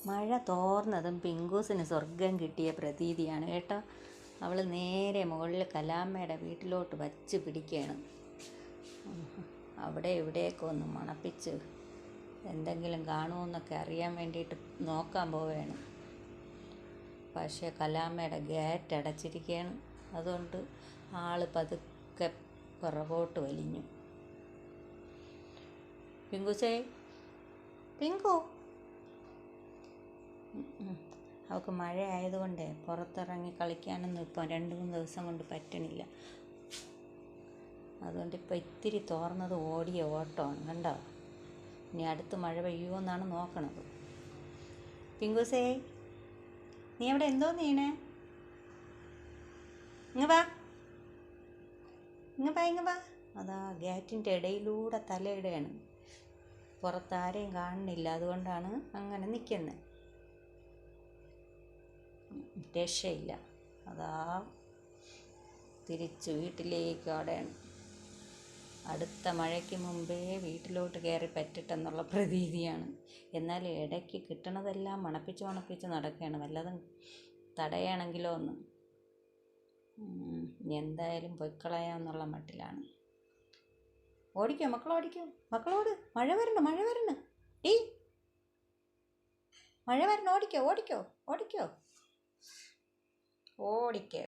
മഴ തോർന്നതും പിങ്കൂസിന് സ്വർഗം കിട്ടിയ പ്രതീതിയാണ് കേട്ടോ. അവൾ നേരെ മുകളിൽ കലാമ്മയുടെ വീട്ടിലോട്ട് വച്ച് പിടിക്കുകയാണ്. അവിടെ ഇവിടെയൊക്കെ ഒന്ന് മണപ്പിച്ച് എന്തെങ്കിലും കാണുമെന്നൊക്കെ അറിയാൻ വേണ്ടിയിട്ട് നോക്കാൻ പോവുകയാണ്. പക്ഷേ കലാമ്മയുടെ ഗേറ്റ് അടച്ചിരിക്കുകയാണ്. അതുകൊണ്ട് ആൾ പതുക്കെ പുറകോട്ട് വലിഞ്ഞു. പിങ്കൂസേ, പിങ്കു. അവൾക്ക് മഴ ആയതുകൊണ്ട് പുറത്തിറങ്ങി കളിക്കാനൊന്നും ഇപ്പം 2-3 ദിവസം കൊണ്ട് പറ്റണില്ല. അതുകൊണ്ട് ഇപ്പം ഇത്തിരി തോർന്നത് ഓടിയ ഓട്ടമാണ്. കണ്ടോ? ഇനി അടുത്ത് മഴ പെയ്യുമോ എന്നാണ് നോക്കണത്. പിങ്കൂസേ, നീ അവിടെ എന്തോ നീണേ? ഇങ്ങ് വാ, ഇങ്ങ് വാ, ഇങ്ങ് വാ. അതാ ഗേറ്റിൻ്റെ ഇടയിലൂടെ തലയിടുകയാണ്. പുറത്താരെയും കാണുന്നില്ല, അതുകൊണ്ടാണ് അങ്ങനെ നിൽക്കുന്നത്. രക്ഷയില്ല. അതാ തിരിച്ച് വീട്ടിലേക്ക് ഓടുകയാണ്. അടുത്ത മഴയ്ക്ക് മുമ്പേ വീട്ടിലോട്ട് കയറി പറ്റിട്ടെന്നുള്ള പ്രതീതിയാണ്. എന്നാൽ ഇടയ്ക്ക് കിട്ടണതെല്ലാം മണപ്പിച്ച് നടക്കുകയാണ്. വല്ലതും തടയുകയാണെങ്കിലോ ഒന്ന്. എന്തായാലും പൊയ്ക്കളയാന്നുള്ള മട്ടിലാണ്. ഓടിക്കോ മക്കളോടിക്കോ, മക്കളോട്. മഴ വരണം, മഴ വരണം. മഴ വരണം, ഓടിക്കോ ഓടിക്കോ ഓടിക്കോ ഓടിക്കോ.